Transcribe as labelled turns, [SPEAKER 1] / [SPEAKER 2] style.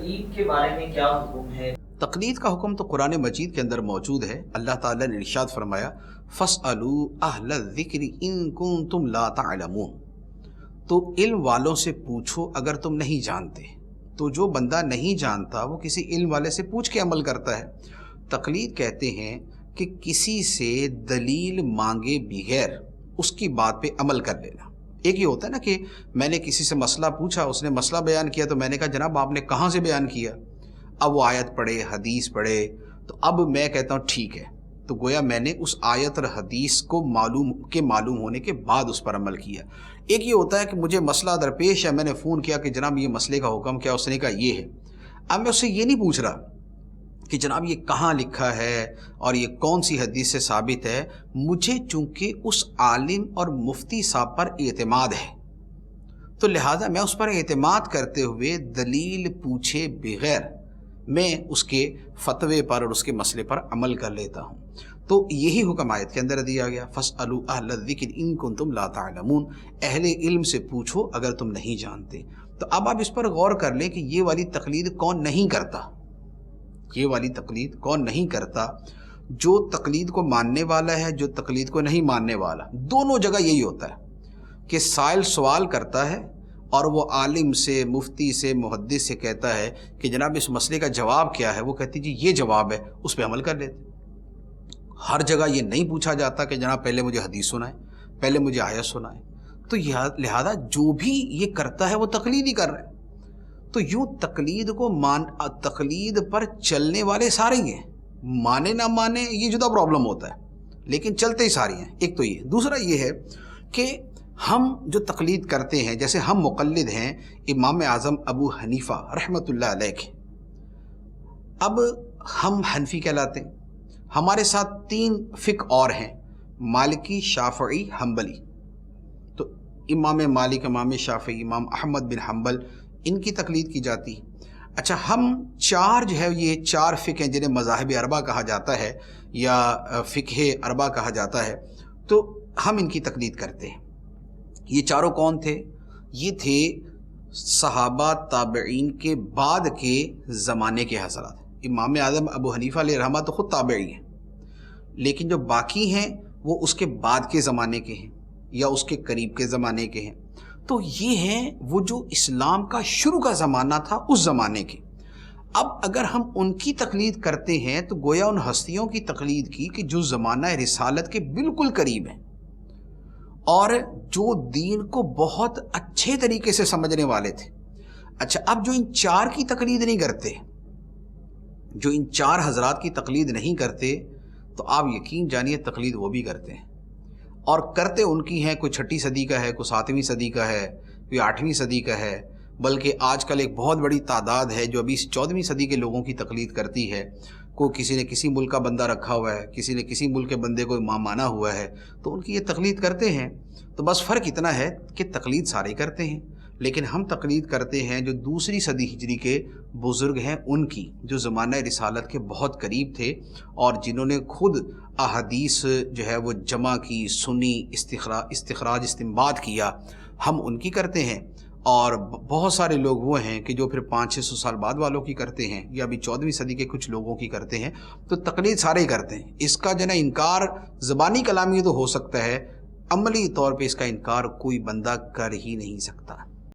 [SPEAKER 1] तकलीद के बारे में क्या हुक्म है?
[SPEAKER 2] तकलीद का हुक्म तो कुरान मजीद के अंदर मौजूद है। अल्लाह ताला ने इरशाद फरमाया, फस्अलू अहल ज़िक्रि इन कुंतुम ला तअलमून, तो इल्म वालों से पूछो अगर तुम नहीं जानते। तो जो बंदा नहीं जानता वो किसी इल्म वाले से पूछ के अमल करता है। तकलीद कहते हैं कि किसी से दलील मांगे बगैर उसकी बात पे अमल कर लेना। एक ये होता है ना कि मैंने किसी से मसला पूछा, उसने मसला बयान किया तो मैंने कहा जनाब आपने कहाँ से बयान किया। अब वो आयत पढ़े, हदीस पढ़े, तो अब मैं कहता हूँ ठीक है, तो गोया मैंने उस आयत और हदीस को मालूम होने के बाद उस पर अमल किया। एक ये होता है कि मुझे मसला दरपेश है, मैंने फ़ोन किया कि जनाब ये मसले का हुक्म क्या, उसने कहा ये है। अब मैं उससे ये नहीं पूछ रहा कि जनाब ये कहाँ लिखा है और ये कौन सी हदीस से साबित है। मुझे चूँकि उस आलिम और मुफ्ती साहब पर एतमाद है, तो लिहाजा मैं उस पर एतमाद करते हुए दलील पूछे बगैर मैं उसके फतवे पर और उसके मसले पर अमल कर लेता हूँ। तो यही हुक्म आयत के अंदर दिया गया, फस्अलू अहल ज़िक्रि इन कुंतुम ला तअलमून, अहले इल्म से पूछो अगर तुम नहीं जानते। तो अब आप इस पर गौर कर लें कि ये वाली तकलीद कौन नहीं करता। ये वाली तकलीद कौन नहीं करता? जो तकलीद को मानने वाला है, जो तकलीद को नहीं मानने वाला, दोनों जगह यही होता है कि साइल सवाल करता है और वो आलिम से, मुफ्ती से, मुहद्दिस से कहता है कि जनाब इस मसले का जवाब क्या है। वो कहती जी ये जवाब है, उस पर अमल कर लेते। हर जगह ये नहीं पूछा जाता कि जनाब पहले मुझे हदीस सुनाए, पहले मुझे आयत सुनाए। तो लिहाजा जो भी ये करता है वो तकलीद ही कर रहा है। तो यूँ तकलीद पर चलने वाले सारे ही हैं, माने ना माने ये जुदा प्रॉब्लम होता है, लेकिन चलते ही सारी हैं। एक तो ये, दूसरा ये है कि हम जो तकलीद करते हैं, जैसे हम मुक़ल्लिद हैं इमाम आज़म अबू हनीफ़ा रहमतुल्लाह अलैह के। अब हम हनफी कहलाते हैं, हमारे साथ 3 फ़िक़्ह और हैं, मालिकी, शाफ़ई, हम्बली। तो इमाम मालिक, इमाम शाफ़ई, इमाम अहमद बिन हम्बल, इनकी तकलीद की जाती। अच्छा, हम 4 जो है ये 4 फ़िक़्ह हैं जिन्हें मज़ाहिब अरबा कहा जाता है या फ़िक़्ह अरबा कहा जाता है, तो हम इनकी तकलीद करते हैं। ये चारों कौन थे? ये थे सहाबा ताबईन के बाद के ज़माने के हज़रात। इमाम आज़म अबू हनीफ़ा अलैहि रहमा तो ख़ुद ताबई हैं, लेकिन जो बाकी हैं वो उसके बाद के ज़माने के हैं या उसके करीब के ज़माने के हैं। तो ये हैं वो जो इस्लाम का शुरू का ज़माना था उस ज़माने के। अब अगर हम उनकी तकलीद करते हैं तो गोया उन हस्तियों की तकलीद की कि जो ज़माना रिसालत के बिल्कुल करीब हैं और जो दीन को बहुत अच्छे तरीके से समझने वाले थे। अच्छा, अब जो इन 4 की तकलीद नहीं करते, जो इन 4 हज़रात की तकलीद नहीं करते, तो आप यकीन जानिए तकलीद वो भी करते हैं, और करते उनकी हैं। कोई 6वीं सदी का है, कोई 7वीं सदी का है, कोई 8वीं सदी का है, बल्कि आजकल एक बहुत बड़ी तादाद है जो अभी 14वीं सदी के लोगों की तकलीद करती है। को किसी ने किसी मुल्क का बंदा रखा हुआ है, किसी ने किसी मुल्क के बंदे को इमाम माना हुआ है, तो उनकी ये तकलीद करते हैं। तो बस फ़र्क इतना है कि तकलीद सारे करते हैं, लेकिन हम तकलीद करते हैं जो दूसरी सदी हिजरी के बुज़ुर्ग हैं उनकी, जो ज़माना रिसालत के बहुत करीब थे और जिन्होंने खुद अहादीस जो है वो जमा की, सुनी, इस्तिखराज, इस्तिंबात किया, हम उनकी करते हैं। और बहुत सारे लोग वो हैं कि जो फिर 500-600 साल बाद वालों की करते हैं या अभी 14वीं सदी के कुछ लोगों की करते हैं। तो तकलीद सारे ही करते हैं। इसका जो है इनकार ज़बानी कलामी तो हो सकता है, अमली तौर पे इसका इनकार कोई बंदा कर ही नहीं सकता।